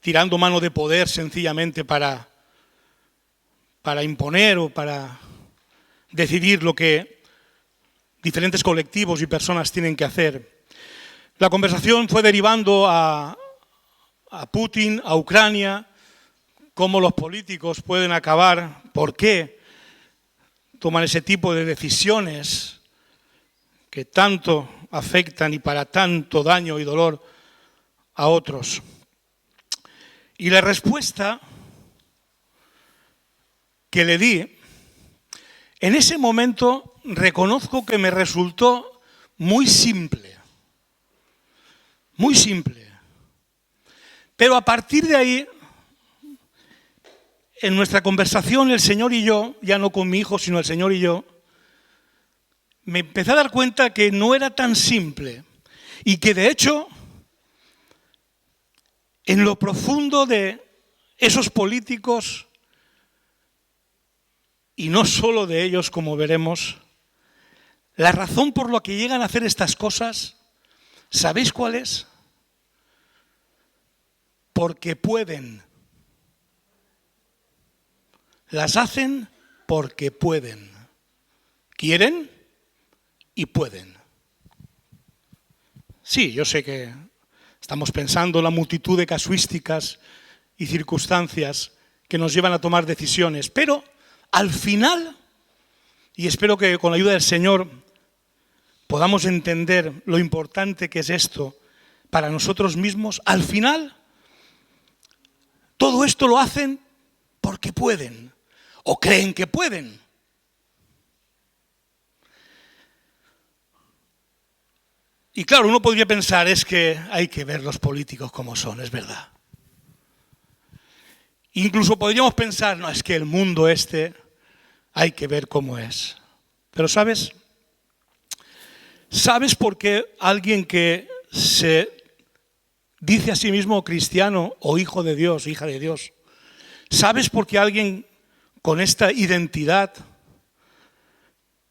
tirando mano de poder sencillamente para imponer o para decidir lo que diferentes colectivos y personas tienen que hacer. La conversación fue derivando a Putin, a Ucrania, cómo los políticos pueden acabar, por qué toman ese tipo de decisiones que tanto afectan y para tanto daño y dolor a otros. Y la respuesta que le di, en ese momento reconozco que me resultó muy simple. Muy simple. Pero a partir de ahí, en nuestra conversación, el Señor y yo, ya no con mi hijo, sino el Señor y yo, me empecé a dar cuenta que no era tan simple y que de hecho, en lo profundo de esos políticos, y no solo de ellos, como veremos, la razón por la que llegan a hacer estas cosas, ¿sabéis cuál es? Porque pueden. Las hacen porque pueden. Quieren y pueden. Sí, yo sé que estamos pensando en la multitud de casuísticas y circunstancias que nos llevan a tomar decisiones, pero al final, y espero que con la ayuda del Señor podamos entender lo importante que es esto para nosotros mismos, al final todo esto lo hacen porque pueden o creen que pueden. Y claro, uno podría pensar, es que hay que ver los políticos como son, es verdad. Incluso podríamos pensar, no, es que el mundo hay que ver cómo es. Pero ¿sabes? ¿Sabes por qué alguien que se dice a sí mismo cristiano o hijo de Dios, hija de Dios, ¿sabes por qué alguien con esta identidad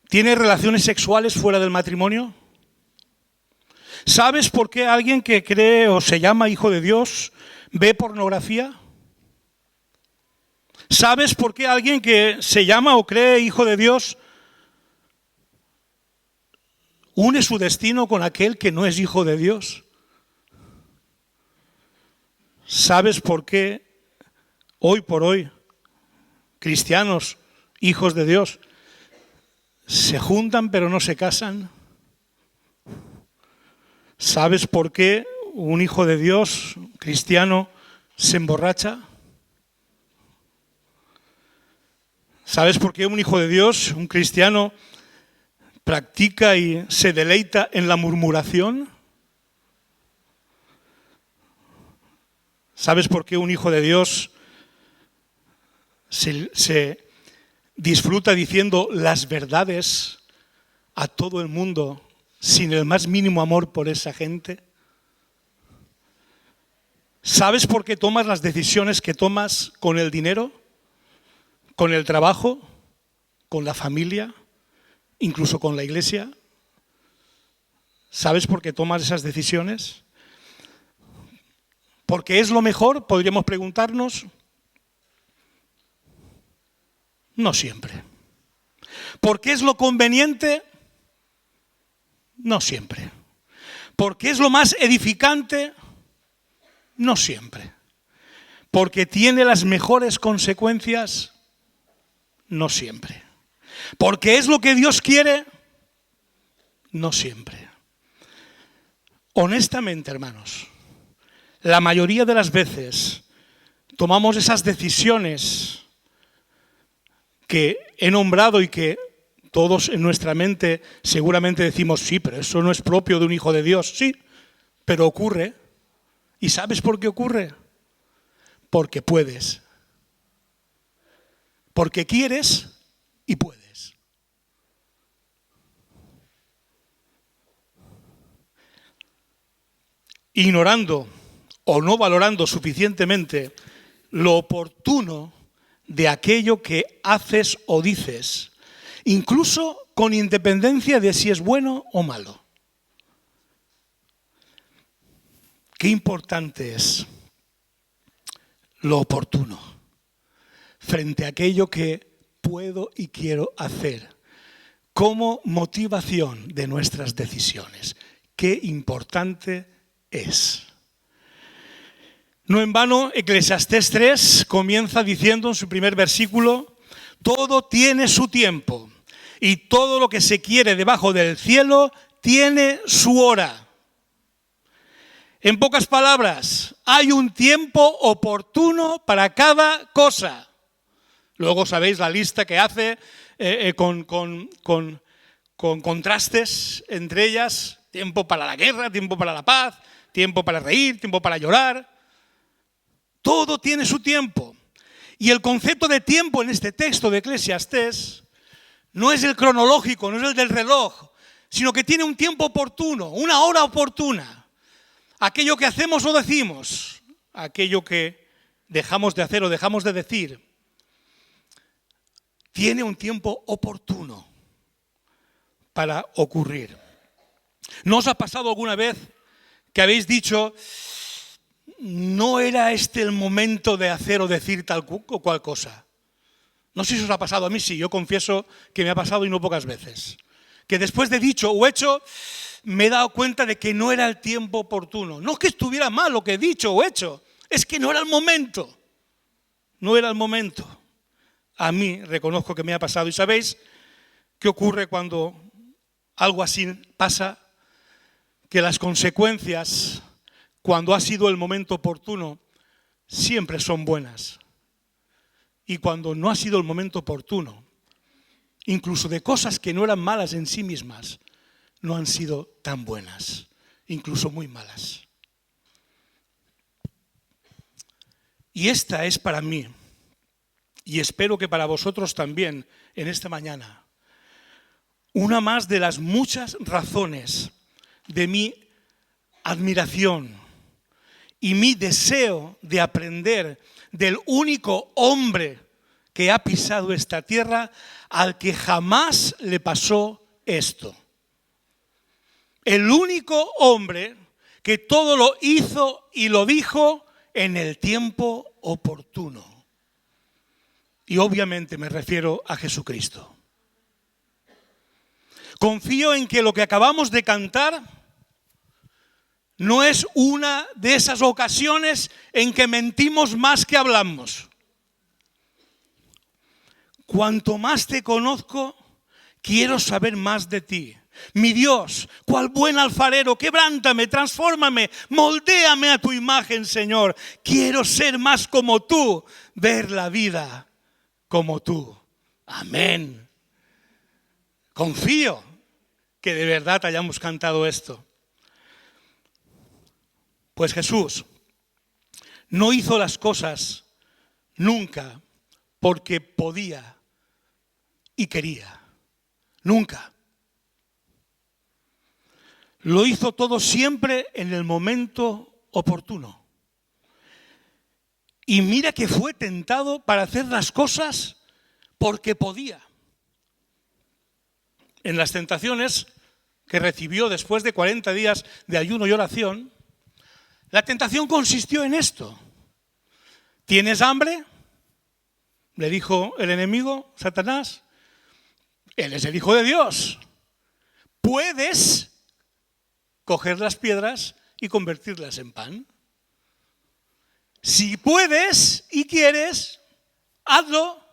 tiene relaciones sexuales fuera del matrimonio? ¿Sabes por qué alguien que cree o se llama hijo de Dios ve pornografía? ¿Sabes por qué alguien que se llama o cree hijo de Dios une su destino con aquel que no es hijo de Dios? ¿Sabes por qué hoy por hoy cristianos, hijos de Dios, se juntan pero no se casan? ¿Sabes por qué un hijo de Dios, cristiano, se emborracha? ¿Sabes por qué un hijo de Dios, un cristiano, practica y se deleita en la murmuración? ¿Sabes por qué un hijo de Dios se disfruta diciendo las verdades a todo el mundo sin el más mínimo amor por esa gente? ¿Sabes por qué tomas las decisiones que tomas con el dinero, con el trabajo, con la familia, incluso con la iglesia? ¿Sabes por qué tomas esas decisiones? ¿Porque es lo mejor? Podríamos preguntarnos. No siempre. ¿Por qué es lo conveniente? No siempre. ¿Por qué es lo más edificante? No siempre. ¿Porque tiene las mejores consecuencias? No siempre. ¿Porque es lo que Dios quiere? No siempre. Honestamente, hermanos, la mayoría de las veces tomamos esas decisiones que he nombrado y que todos en nuestra mente seguramente decimos, sí, pero eso no es propio de un hijo de Dios. Sí, pero ocurre. ¿Y sabes por qué ocurre? Porque puedes. Porque quieres y puedes. Ignorando o no valorando suficientemente lo oportuno de aquello que haces o dices, incluso con independencia de si es bueno o malo. Qué importante es lo oportuno frente a aquello que puedo y quiero hacer como motivación de nuestras decisiones. Qué importante es. No en vano, Eclesiastés 3 comienza diciendo en su primer versículo: todo tiene su tiempo y todo lo que se quiere debajo del cielo tiene su hora. En pocas palabras, hay un tiempo oportuno para cada cosa. Luego sabéis la lista que hace con contrastes entre ellas: tiempo para la guerra, tiempo para la paz, tiempo para reír, tiempo para llorar. Todo tiene su tiempo. Y el concepto de tiempo en este texto de Eclesiastés no es el cronológico, no es el del reloj, sino que tiene un tiempo oportuno, una hora oportuna. Aquello que hacemos o decimos, aquello que dejamos de hacer o dejamos de decir, tiene un tiempo oportuno para ocurrir. ¿No os ha pasado alguna vez que habéis dicho: no era este el momento de hacer o decir tal o cual cosa? No sé si os ha pasado, a mí sí, yo confieso que me ha pasado y no pocas veces. Que después de dicho o hecho, me he dado cuenta de que no era el tiempo oportuno. No es que estuviera mal lo que he dicho o hecho, es que no era el momento. No era el momento. A mí reconozco que me ha pasado. ¿Y sabéis qué ocurre cuando algo así pasa? Que las consecuencias, cuando ha sido el momento oportuno, siempre son buenas. Y cuando no ha sido el momento oportuno, incluso de cosas que no eran malas en sí mismas, no han sido tan buenas, incluso muy malas. Y esta es para mí, y espero que para vosotros también en esta mañana, una más de las muchas razones de mi admiración y mi deseo de aprender del único hombre que ha pisado esta tierra al que jamás le pasó esto. El único hombre que todo lo hizo y lo dijo en el tiempo oportuno. Y obviamente me refiero a Jesucristo. Confío en que lo que acabamos de cantar no es una de esas ocasiones en que mentimos más que hablamos. Cuanto más te conozco, quiero saber más de ti. Mi Dios, cual buen alfarero, quebrántame, transfórmame, moldéame a tu imagen, Señor. Quiero ser más como tú, ver la vida como tú. Amén. Confío que de verdad hayamos cantado esto. Pues Jesús no hizo las cosas nunca porque podía y quería. Nunca. Lo hizo todo siempre en el momento oportuno. Y mira que fue tentado para hacer las cosas porque podía. En las tentaciones que recibió después de 40 días de ayuno y oración, la tentación consistió en esto. ¿Tienes hambre?, le dijo el enemigo, Satanás. Él es el Hijo de Dios. ¿Puedes coger las piedras y convertirlas en pan? Si puedes y quieres, hazlo.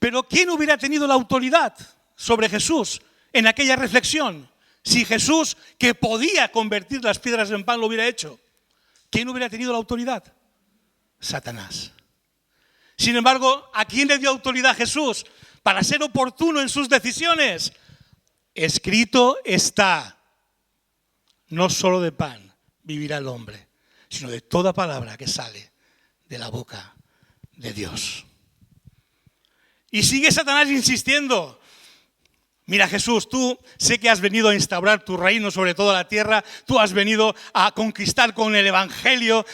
Pero ¿quién hubiera tenido la autoridad sobre Jesús en aquella reflexión? Si Jesús, que podía convertir las piedras en pan, lo hubiera hecho, ¿quién hubiera tenido la autoridad? Satanás. Sin embargo, ¿a quién le dio autoridad Jesús para ser oportuno en sus decisiones? Escrito está: no solo de pan vivirá el hombre, sino de toda palabra que sale de la boca de Dios. Y sigue Satanás insistiendo. Mira, Jesús, tú sé que has venido a instaurar tu reino sobre toda la tierra, tú has venido a conquistar con el evangelio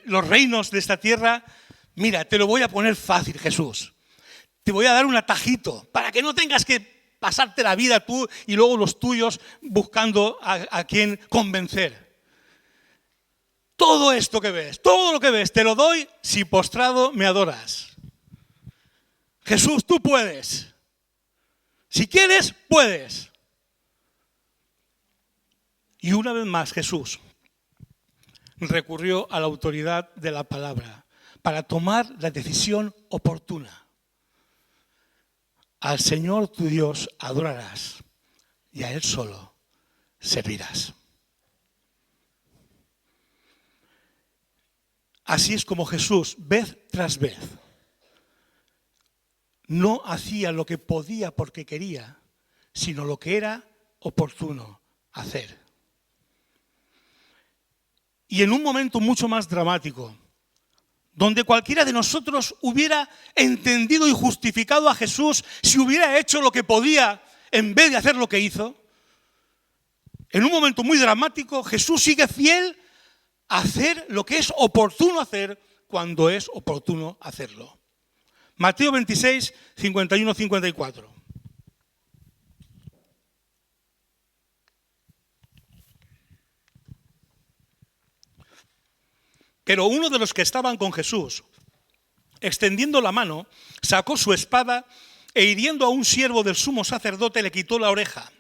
los reinos de esta tierra. Mira, te lo voy a poner fácil, Jesús. Te voy a dar un atajito para que no tengas que pasarte la vida tú y luego los tuyos buscando a quien convencer. todo esto que ves, todo lo que ves, te lo doy si postrado me adoras. Jesús, tú puedes. Si quieres, puedes. Y una vez más Jesús recurrió a la autoridad de la palabra para tomar la decisión oportuna. Al Señor tu Dios adorarás y a Él solo servirás. Así es como Jesús, vez tras vez, no hacía lo que podía porque quería, sino lo que era oportuno hacer. Y en un momento mucho más dramático, donde cualquiera de nosotros hubiera entendido y justificado a Jesús si hubiera hecho lo que podía en vez de hacer lo que hizo, en un momento muy dramático, Jesús sigue fiel a hacer lo que es oportuno hacer cuando es oportuno hacerlo. Mateo 26, 51-54. Pero uno de los que estaban con Jesús, extendiendo la mano, sacó su espada e hiriendo a un siervo del sumo sacerdote le quitó la oreja.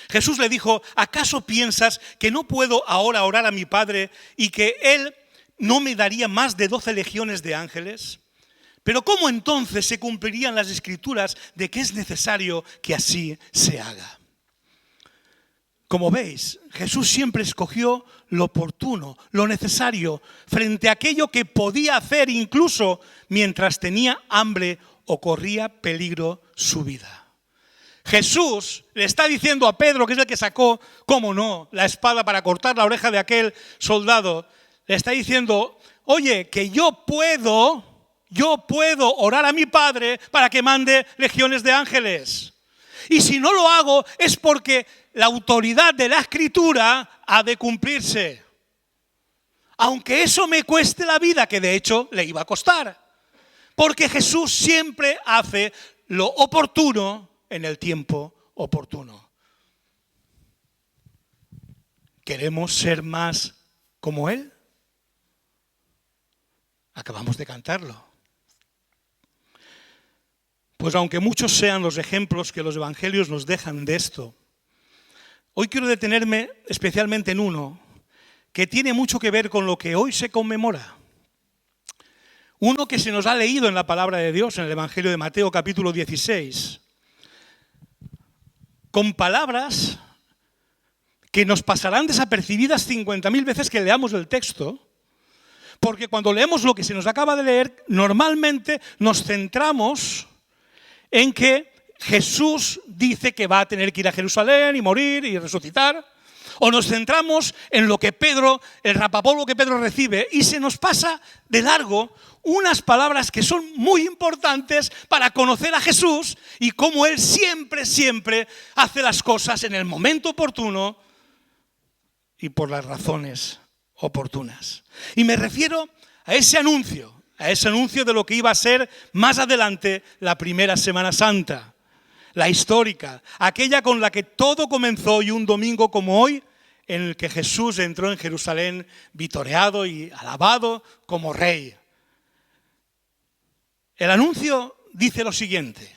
Jesús le dijo, ¿acaso piensas que no puedo ahora orar a mi Padre y que Él no me daría más de 12 legiones de ángeles? Pero ¿cómo entonces se cumplirían las Escrituras de que es necesario que así se haga? Como veis, Jesús siempre escogió lo oportuno, lo necesario, frente a aquello que podía hacer incluso mientras tenía hambre o corría peligro su vida. Jesús le está diciendo a Pedro, que es el que sacó, cómo no, la espada para cortar la oreja de aquel soldado, le está diciendo, oye, que yo puedo orar a mi Padre para que mande legiones de ángeles. Y si no lo hago es porque la autoridad de la Escritura ha de cumplirse. Aunque eso me cueste la vida, que de hecho le iba a costar. Porque Jesús siempre hace lo oportuno en el tiempo oportuno. ¿Queremos ser más como Él? Acabamos de cantarlo. Pues aunque muchos sean los ejemplos que los evangelios nos dejan de esto, hoy quiero detenerme especialmente en uno que tiene mucho que ver con lo que hoy se conmemora. Uno que se nos ha leído en la palabra de Dios, en el Evangelio de Mateo capítulo 16, con palabras que nos pasarán desapercibidas 50.000 veces que leamos el texto, porque cuando leemos lo que se nos acaba de leer, normalmente nos centramos en que Jesús dice que va a tener que ir a Jerusalén y morir y resucitar, o nos centramos en lo que Pedro, el rapapolvo que Pedro recibe, y se nos pasa de largo unas palabras que son muy importantes para conocer a Jesús y cómo Él siempre, siempre hace las cosas en el momento oportuno y por las razones oportunas. Y me refiero a ese anuncio de lo que iba a ser más adelante la primera Semana Santa, la histórica, aquella con la que todo comenzó y un domingo como hoy, en el que Jesús entró en Jerusalén vitoreado y alabado como rey. El anuncio dice lo siguiente: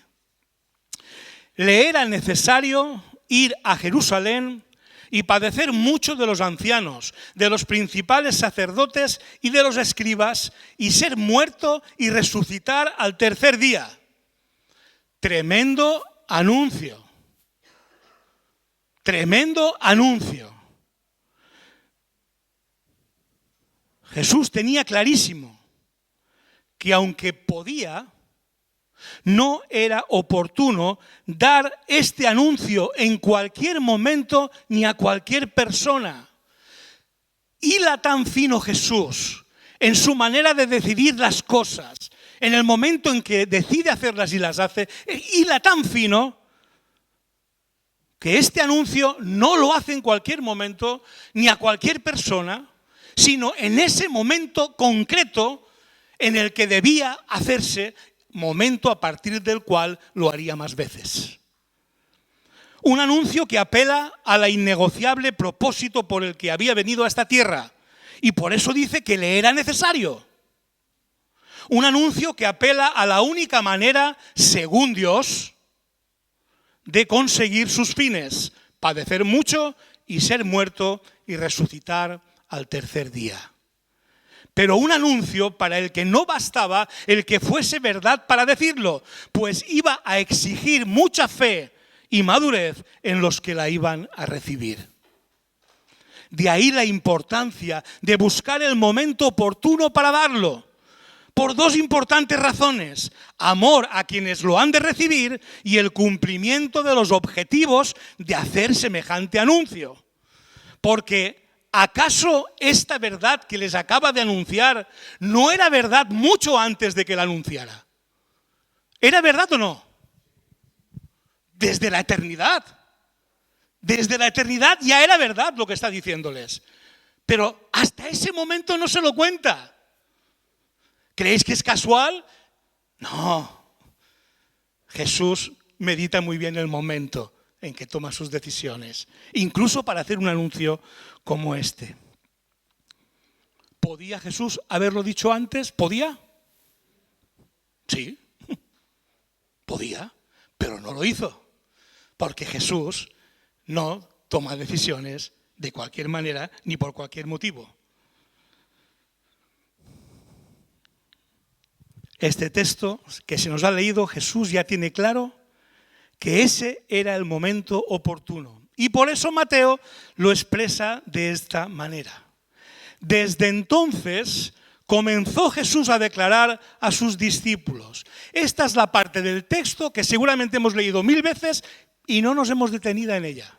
le era necesario ir a Jerusalén y padecer mucho de los ancianos, de los principales sacerdotes y de los escribas, y ser muerto y resucitar al tercer día. Tremendo anuncio. Tremendo anuncio. Jesús tenía clarísimo que aunque podía, no era oportuno dar este anuncio en cualquier momento ni a cualquier persona. Hila tan fino Jesús en su manera de decidir las cosas, en el momento en que decide hacerlas y las hace, hila tan fino que este anuncio no lo hace en cualquier momento ni a cualquier persona, sino en ese momento concreto en el que debía hacerse, momento a partir del cual lo haría más veces. Un anuncio que apela a la innegociable propósito por el que había venido a esta tierra Y por eso dice que le era necesario. Un anuncio que apela a la única manera, según Dios, de conseguir sus fines: padecer mucho y ser muerto y resucitar al tercer día. Pero un anuncio para el que no bastaba el que fuese verdad para decirlo, pues iba a exigir mucha fe y madurez en los que la iban a recibir. De ahí la importancia de buscar el momento oportuno para darlo, por dos importantes razones: amor a quienes lo han de recibir y el cumplimiento de los objetivos de hacer semejante anuncio. Porque ¿acaso esta verdad que les acaba de anunciar no era verdad mucho antes de que la anunciara? ¿Era verdad o no? Desde la eternidad. Desde la eternidad ya era verdad lo que está diciéndoles. Pero hasta ese momento no se lo cuenta. ¿Creéis que es casual? No. Jesús medita muy bien el momento en que toma sus decisiones, incluso para hacer un anuncio como este. ¿Podía Jesús haberlo dicho antes? ¿Podía? Sí, podía, pero no lo hizo, porque Jesús no toma decisiones de cualquier manera ni por cualquier motivo. Este texto que se nos ha leído, Jesús ya tiene claro que ese era el momento oportuno. Y por eso Mateo lo expresa de esta manera. Desde entonces comenzó Jesús a declarar a sus discípulos. Esta es la parte del texto que seguramente hemos leído 1000 veces y no nos hemos detenido en ella.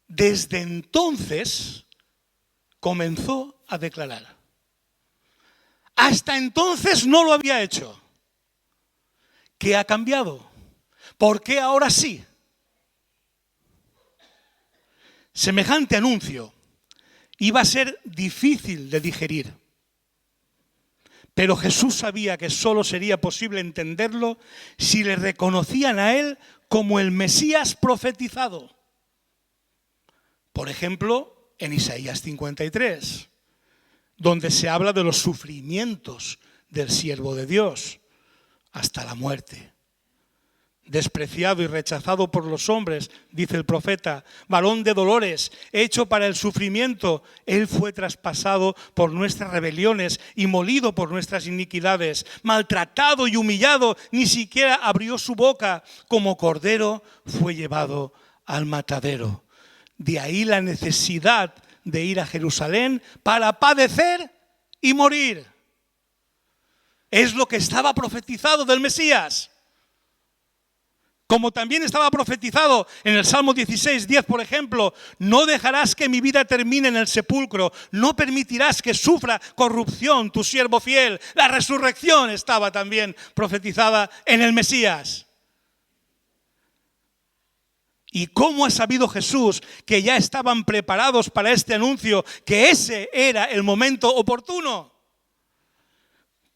Desde entonces comenzó a declarar. Hasta entonces no lo había hecho. ¿Qué ha cambiado? ¿Por qué ahora sí? Semejante anuncio iba a ser difícil de digerir. Pero Jesús sabía que solo sería posible entenderlo si le reconocían a él como el Mesías profetizado. Por ejemplo, en Isaías 53. Donde se habla de los sufrimientos del siervo de Dios hasta la muerte. Despreciado y rechazado por los hombres, dice el profeta, varón de dolores, hecho para el sufrimiento, él fue traspasado por nuestras rebeliones y molido por nuestras iniquidades, maltratado y humillado, ni siquiera abrió su boca, como cordero fue llevado al matadero. De ahí la necesidad de ir a Jerusalén para padecer y morir. Es lo que estaba profetizado del Mesías. Como también estaba profetizado en el Salmo 16:10, por ejemplo, no dejarás que mi vida termine en el sepulcro, no permitirás que sufra corrupción tu siervo fiel. La resurrección estaba también profetizada en el Mesías. ¿Y cómo ha sabido Jesús que ya estaban preparados para este anuncio, que ese era el momento oportuno?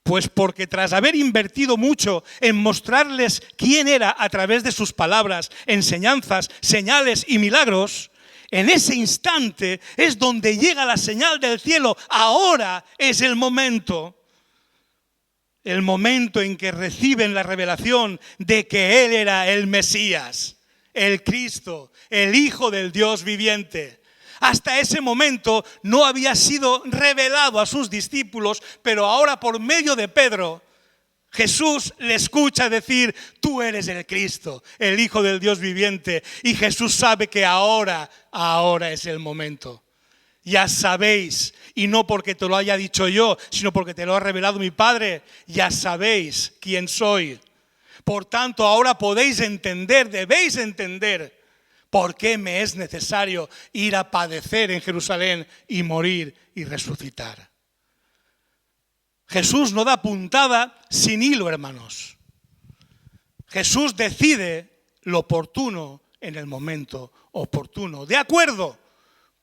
Pues porque tras haber invertido mucho en mostrarles quién era a través de sus palabras, enseñanzas, señales y milagros, en ese instante es donde llega la señal del cielo. Ahora es el momento en que reciben la revelación de que Él era el Mesías, el Cristo, el Hijo del Dios viviente. Hasta ese momento no había sido revelado a sus discípulos, pero ahora por medio de Pedro, Jesús le escucha decir: tú eres el Cristo, el Hijo del Dios viviente. Y Jesús sabe que ahora es el momento. Ya sabéis, y no porque te lo haya dicho yo, sino porque te lo ha revelado mi Padre, ya sabéis quién soy. Por tanto, ahora podéis entender, debéis entender por qué me es necesario ir a padecer en Jerusalén y morir y resucitar. Jesús no da puntada sin hilo, hermanos. Jesús decide lo oportuno en el momento oportuno, de acuerdo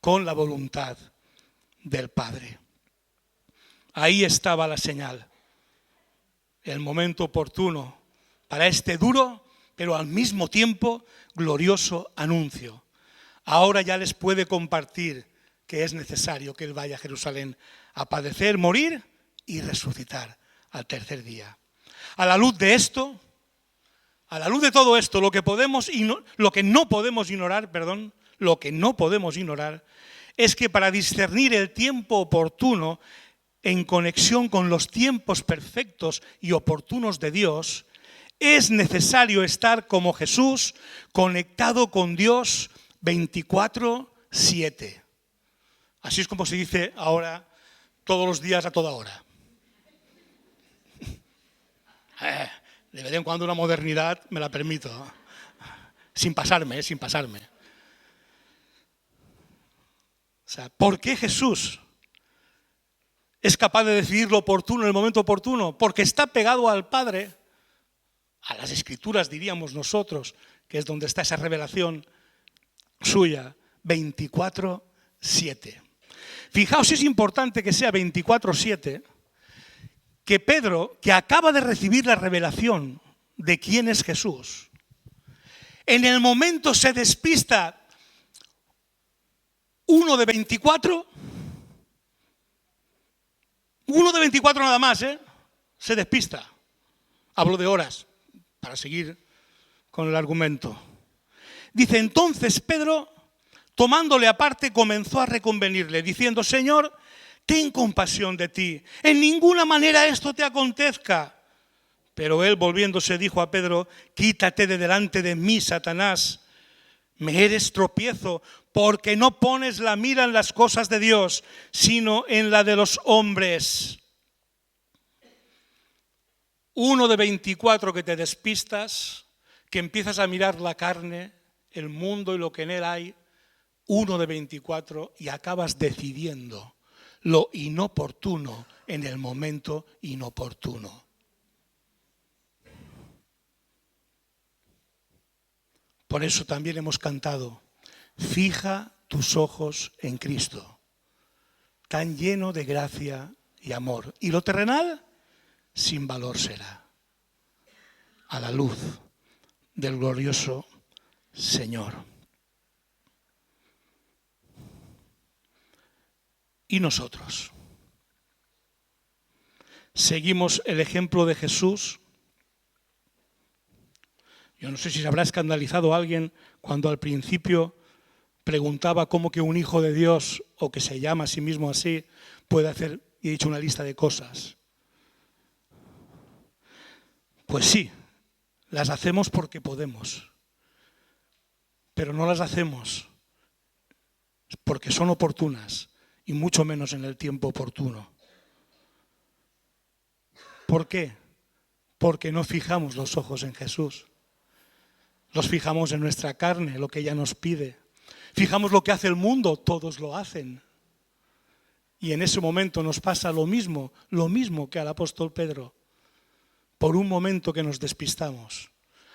con la voluntad del Padre. Ahí estaba la señal, el momento oportuno para este duro, pero al mismo tiempo glorioso anuncio. Ahora ya les puede compartir que es necesario que Él vaya a Jerusalén a padecer, morir y resucitar al tercer día. A la luz de esto, a la luz de todo esto, lo que no podemos ignorar es que para discernir el tiempo oportuno en conexión con los tiempos perfectos y oportunos de Dios, es necesario estar como Jesús, conectado con Dios 24/7. Así es como se dice ahora, todos los días a toda hora. De vez en cuando una modernidad me la permito, sin pasarme. O sea, ¿por qué Jesús es capaz de decidir lo oportuno en el momento oportuno? Porque está pegado al Padre, a las Escrituras diríamos nosotros, que es donde está esa revelación suya, 24/7. Fijaos, es importante que sea 24/7, que Pedro, que acaba de recibir la revelación de quién es Jesús, en el momento se despista uno de 24 nada más, se despista. Hablo de horas, para seguir con el argumento. Dice, entonces Pedro, tomándole aparte, comenzó a reconvenirle, diciendo, Señor, ten compasión de ti, en ninguna manera esto te acontezca. Pero él, volviéndose, dijo a Pedro, quítate de delante de mí, Satanás, me eres tropiezo, porque no pones la mira en las cosas de Dios, sino en la de los hombres. Uno de 24 que te despistas, que empiezas a mirar la carne, el mundo y lo que en él hay, uno de 24 y acabas decidiendo lo inoportuno en el momento inoportuno. Por eso también hemos cantado, fija tus ojos en Cristo, tan lleno de gracia y amor. Y lo terrenal, sin valor será, a la luz del glorioso Señor. ¿Y nosotros? ¿Seguimos el ejemplo de Jesús? Yo no sé si se habrá escandalizado a alguien cuando al principio preguntaba cómo que un hijo de Dios, o que se llama a sí mismo así, puede hacer, y he dicho una lista de cosas. Pues sí, las hacemos porque podemos, pero no las hacemos porque son oportunas, y mucho menos en el tiempo oportuno. ¿Por qué? Porque no fijamos los ojos en Jesús. Los fijamos en nuestra carne, lo que ella nos pide. Fijamos lo que hace el mundo, todos lo hacen. Y en ese momento nos pasa lo mismo que al apóstol Pedro. Por un momento que nos despistamos,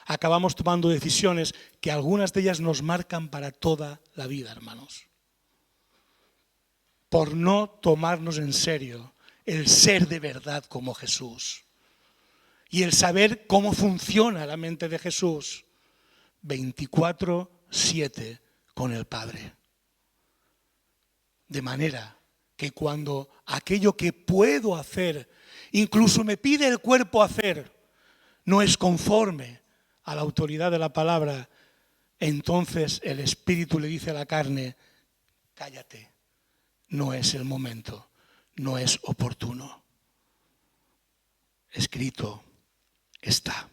acabamos tomando decisiones que algunas de ellas nos marcan para toda la vida, hermanos. Por no tomarnos en serio el ser de verdad como Jesús y el saber cómo funciona la mente de Jesús 24/7 con el Padre. De manera que cuando aquello que puedo hacer, incluso me pide el cuerpo hacer, no es conforme a la autoridad de la palabra, entonces el Espíritu le dice a la carne, cállate, no es el momento, no es oportuno. Escrito está.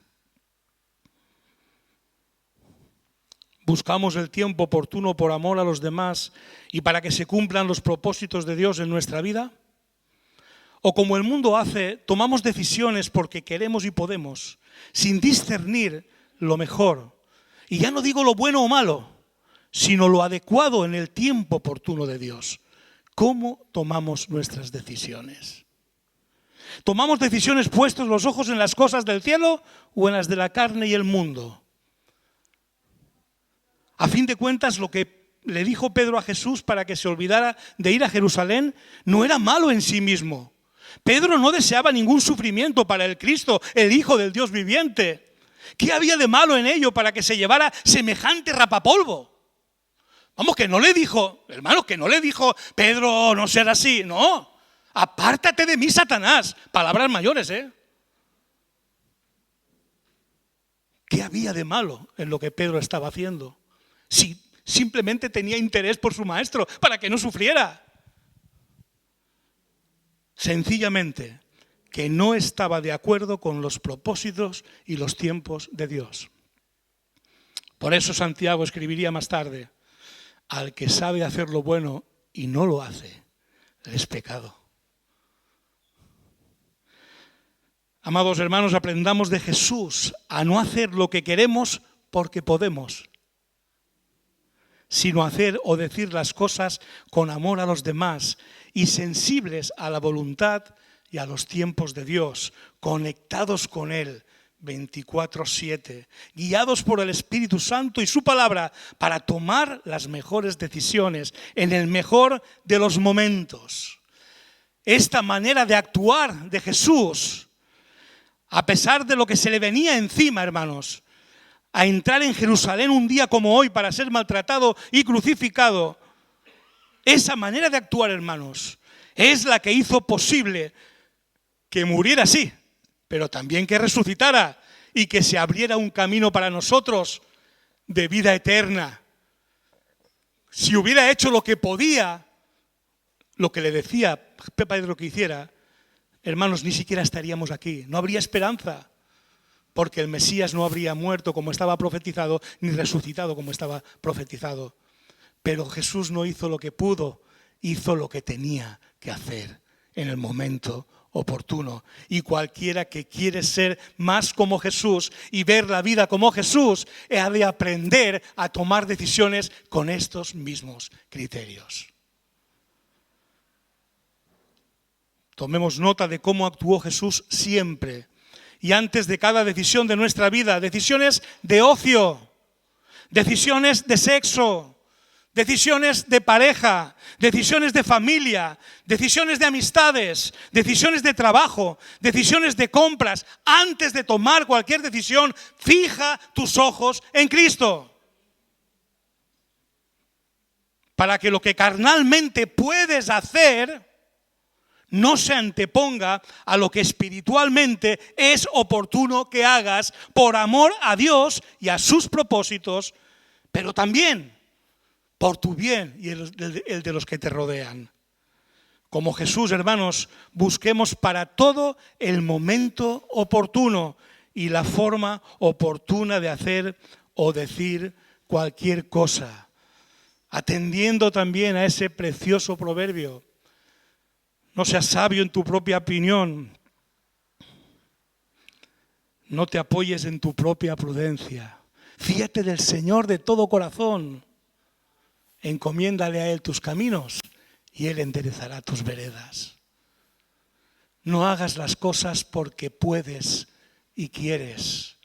Buscamos el tiempo oportuno por amor a los demás y para que se cumplan los propósitos de Dios en nuestra vida. O como el mundo hace, tomamos decisiones porque queremos y podemos, sin discernir lo mejor. Y ya no digo lo bueno o malo, sino lo adecuado en el tiempo oportuno de Dios. ¿Cómo tomamos nuestras decisiones? ¿Tomamos decisiones puestos los ojos en las cosas del cielo o en las de la carne y el mundo? A fin de cuentas, lo que le dijo Pedro a Jesús para que se olvidara de ir a Jerusalén no era malo en sí mismo. Pedro no deseaba ningún sufrimiento para el Cristo, el Hijo del Dios viviente. ¿Qué había de malo en ello para que se llevara semejante rapapolvo? Vamos, que no le dijo, hermanos, que no le dijo, Pedro, no será así. No, apártate de mí, Satanás. Palabras mayores, ¿eh? ¿Qué había de malo en lo que Pedro estaba haciendo? Si simplemente tenía interés por su maestro, para que no sufriera. Sencillamente, que no estaba de acuerdo con los propósitos y los tiempos de Dios. Por eso Santiago escribiría más tarde, al que sabe hacer lo bueno y no lo hace, es pecado. Amados hermanos, aprendamos de Jesús a no hacer lo que queremos porque podemos, sino hacer o decir las cosas con amor a los demás y sensibles a la voluntad y a los tiempos de Dios, conectados con Él 24/7, guiados por el Espíritu Santo y su palabra para tomar las mejores decisiones en el mejor de los momentos. Esta manera de actuar de Jesús, a pesar de lo que se le venía encima, hermanos, a entrar en Jerusalén un día como hoy para ser maltratado y crucificado, esa manera de actuar, hermanos, es la que hizo posible que muriera así, pero también que resucitara y que se abriera un camino para nosotros de vida eterna. Si hubiera hecho lo que podía, lo que le decía Pedro que hiciera, hermanos, ni siquiera estaríamos aquí. No habría esperanza, porque el Mesías no habría muerto como estaba profetizado, ni resucitado como estaba profetizado. Pero Jesús no hizo lo que pudo, hizo lo que tenía que hacer en el momento oportuno. Y cualquiera que quiere ser más como Jesús y ver la vida como Jesús, ha de aprender a tomar decisiones con estos mismos criterios. Tomemos nota de cómo actuó Jesús siempre y antes de cada decisión de nuestra vida. Decisiones de ocio, decisiones de sexo, decisiones de pareja, decisiones de familia, decisiones de amistades, decisiones de trabajo, decisiones de compras. Antes de tomar cualquier decisión, fija tus ojos en Cristo. Para que lo que carnalmente puedes hacer no se anteponga a lo que espiritualmente es oportuno que hagas por amor a Dios y a sus propósitos, pero también por tu bien y el de los que te rodean. Como Jesús, hermanos, busquemos para todo el momento oportuno y la forma oportuna de hacer o decir cualquier cosa, atendiendo también a ese precioso proverbio: no seas sabio en tu propia opinión, no te apoyes en tu propia prudencia, fíate del Señor de todo corazón, encomiéndale a Él tus caminos y Él enderezará tus veredas. No hagas las cosas porque puedes y quieres.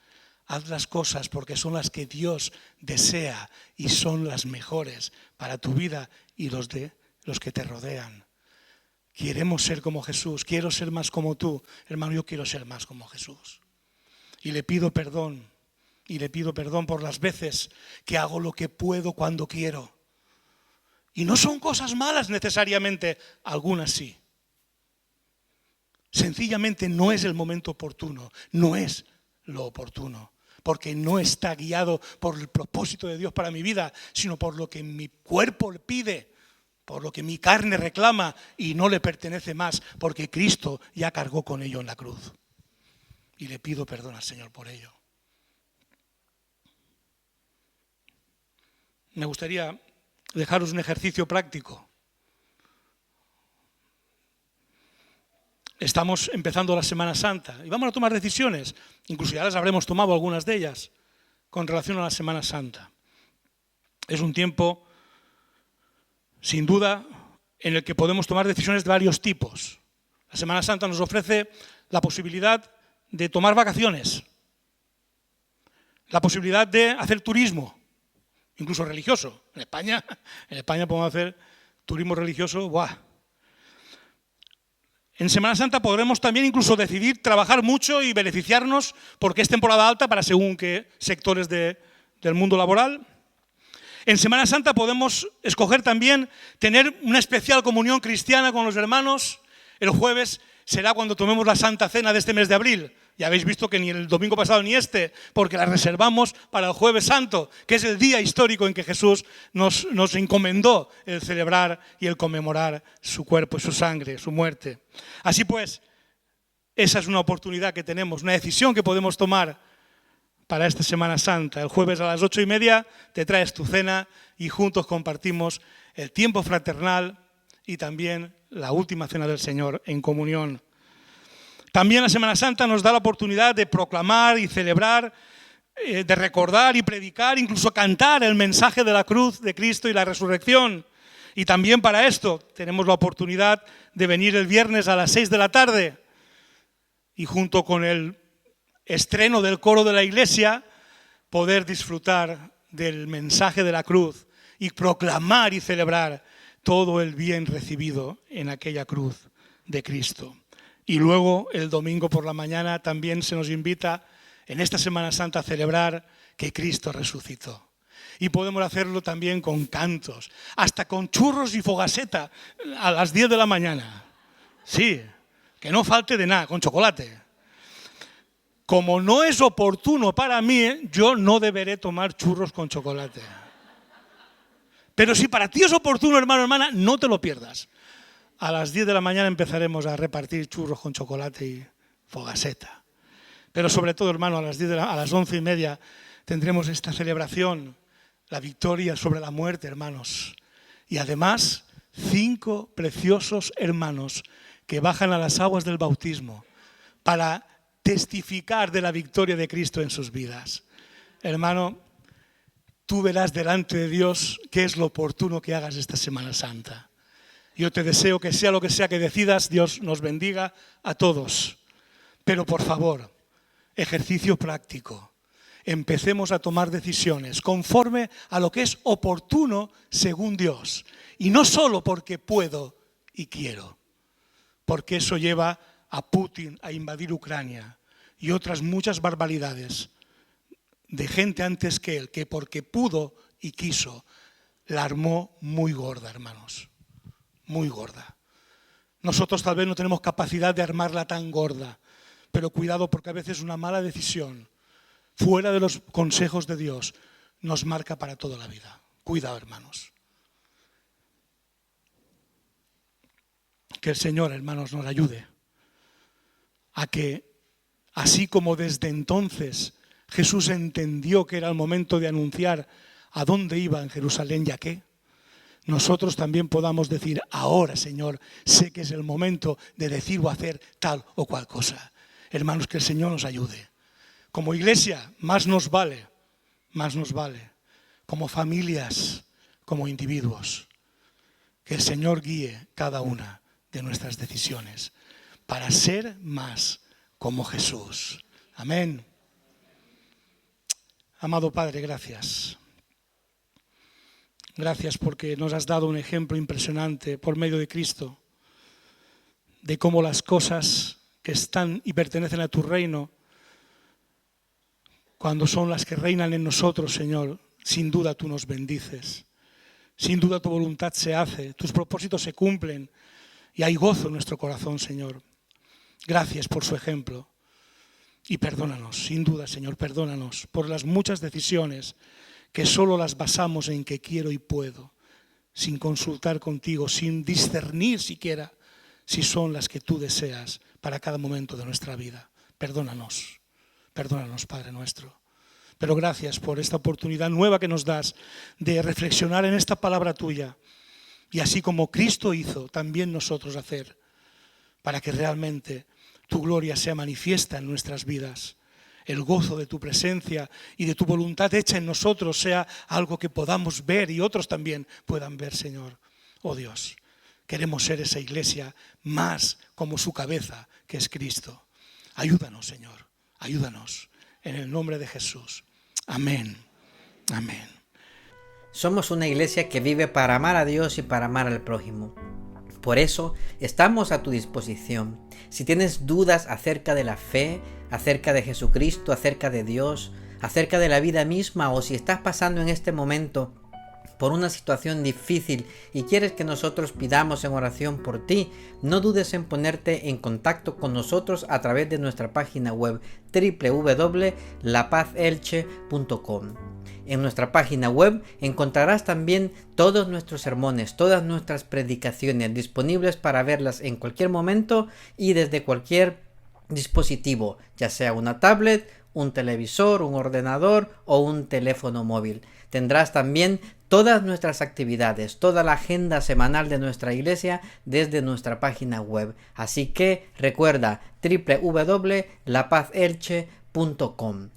Haz las cosas porque son las que Dios desea y son las mejores para tu vida y los de los que te rodean. Queremos ser como Jesús, quiero ser más como tú. Hermano, yo quiero ser más como Jesús. Y le pido perdón por las veces que hago lo que puedo cuando quiero. Y no son cosas malas necesariamente, algunas sí. Sencillamente no es el momento oportuno, no es lo oportuno, porque no está guiado por el propósito de Dios para mi vida, sino por lo que mi cuerpo le pide, por lo que mi carne reclama y no le pertenece más, porque Cristo ya cargó con ello en la cruz. Y le pido perdón al Señor por ello. Me gustaría dejaros un ejercicio práctico. Estamos empezando la Semana Santa y vamos a tomar decisiones, incluso ya las habremos tomado algunas de ellas, con relación a la Semana Santa. Es un tiempo, sin duda, en el que podemos tomar decisiones de varios tipos. La Semana Santa nos ofrece la posibilidad de tomar vacaciones, la posibilidad de hacer turismo, incluso religioso. En España podemos hacer turismo religioso. ¡Buah! En Semana Santa podremos también incluso decidir trabajar mucho y beneficiarnos porque es temporada alta para según qué sectores del mundo laboral. En Semana Santa podemos escoger también tener una especial comunión cristiana con los hermanos. El jueves será cuando tomemos la Santa Cena de este mes de abril. Ya habéis visto que ni el domingo pasado ni porque la reservamos para el Jueves Santo, que es el día histórico en que Jesús nos encomendó el celebrar y el conmemorar su cuerpo y su sangre, su muerte. Así pues, esa es una oportunidad que tenemos, una decisión que podemos tomar para esta Semana Santa. El jueves a las 8:30 te traes tu cena y juntos compartimos el tiempo fraternal y también la última cena del Señor en comunión. También la Semana Santa nos da la oportunidad de proclamar y celebrar, de recordar y predicar, incluso cantar el mensaje de la cruz de Cristo y la resurrección. Y también para esto tenemos la oportunidad de venir el viernes a las 6 de la tarde y junto con el estreno del coro de la iglesia poder disfrutar del mensaje de la cruz y proclamar y celebrar todo el bien recibido en aquella cruz de Cristo. Y luego el domingo por la mañana también se nos invita en esta Semana Santa a celebrar que Cristo resucitó. Y podemos hacerlo también con cantos, hasta con churros y fogaseta a las 10 de la mañana. Sí, que no falte de nada, con chocolate. Como no es oportuno para mí, yo no deberé tomar churros con chocolate. Pero si para ti es oportuno, hermano, hermana, no te lo pierdas. A las 10 de la mañana empezaremos a repartir churros con chocolate y fogaseta. Pero sobre todo, hermano, a las 11:30 tendremos esta celebración, la victoria sobre la muerte, hermanos. Y además, 5 preciosos hermanos que bajan a las aguas del bautismo para testificar de la victoria de Cristo en sus vidas. Hermano, tú verás delante de Dios qué es lo oportuno que hagas esta Semana Santa. Yo te deseo que sea lo que sea que decidas, Dios nos bendiga a todos. Pero por favor, ejercicio práctico. Empecemos a tomar decisiones conforme a lo que es oportuno según Dios. Y no solo porque puedo y quiero. Porque eso lleva a Putin a invadir Ucrania y otras muchas barbaridades de gente antes que él, que porque pudo y quiso, la armó muy gorda, hermanos. Muy gorda. Nosotros tal vez no tenemos capacidad de armarla tan gorda, pero cuidado porque a veces una mala decisión, fuera de los consejos de Dios, nos marca para toda la vida. Cuidado, hermanos. Que el Señor, hermanos, nos ayude a que, así como desde entonces Jesús entendió que era el momento de anunciar a dónde iba en Jerusalén y a qué, nosotros también podamos decir, ahora, Señor, sé que es el momento de decir o hacer tal o cual cosa. Hermanos, que el Señor nos ayude. Como iglesia, más nos vale. Como familias, como individuos. Que el Señor guíe cada una de nuestras decisiones para ser más como Jesús. Amén. Amado Padre, gracias. Gracias porque nos has dado un ejemplo impresionante por medio de Cristo de cómo las cosas que están y pertenecen a tu reino, cuando son las que reinan en nosotros, Señor, sin duda tú nos bendices. Sin duda tu voluntad se hace, tus propósitos se cumplen y hay gozo en nuestro corazón, Señor. Gracias por su ejemplo y perdónanos, sin duda, Señor, perdónanos por las muchas decisiones que solo las basamos en que quiero y puedo, sin consultar contigo, sin discernir siquiera si son las que tú deseas para cada momento de nuestra vida. Perdónanos, Padre nuestro. Pero gracias por esta oportunidad nueva que nos das de reflexionar en esta palabra tuya y así como Cristo hizo, también nosotros hacer, para que realmente tu gloria sea manifiesta en nuestras vidas. El gozo de tu presencia y de tu voluntad hecha en nosotros sea algo que podamos ver y otros también puedan ver, Señor. Oh Dios, queremos ser esa iglesia más como su cabeza, que es Cristo. Ayúdanos, Señor, ayúdanos. En el nombre de Jesús. Amén. Amén. Somos una iglesia que vive para amar a Dios y para amar al prójimo. Por eso estamos a tu disposición. Si tienes dudas acerca de la fe, acerca de Jesucristo, acerca de Dios, acerca de la vida misma, o si estás pasando en este momento por una situación difícil y quieres que nosotros pidamos en oración por ti, no dudes en ponerte en contacto con nosotros a través de nuestra página web www.lapazelche.com. En nuestra página web encontrarás también todos nuestros sermones, todas nuestras predicaciones disponibles para verlas en cualquier momento y desde cualquier dispositivo, ya sea una tablet, un televisor, un ordenador o un teléfono móvil. Tendrás también todas nuestras actividades, toda la agenda semanal de nuestra iglesia desde nuestra página web. Así que recuerda www.lapazelche.com.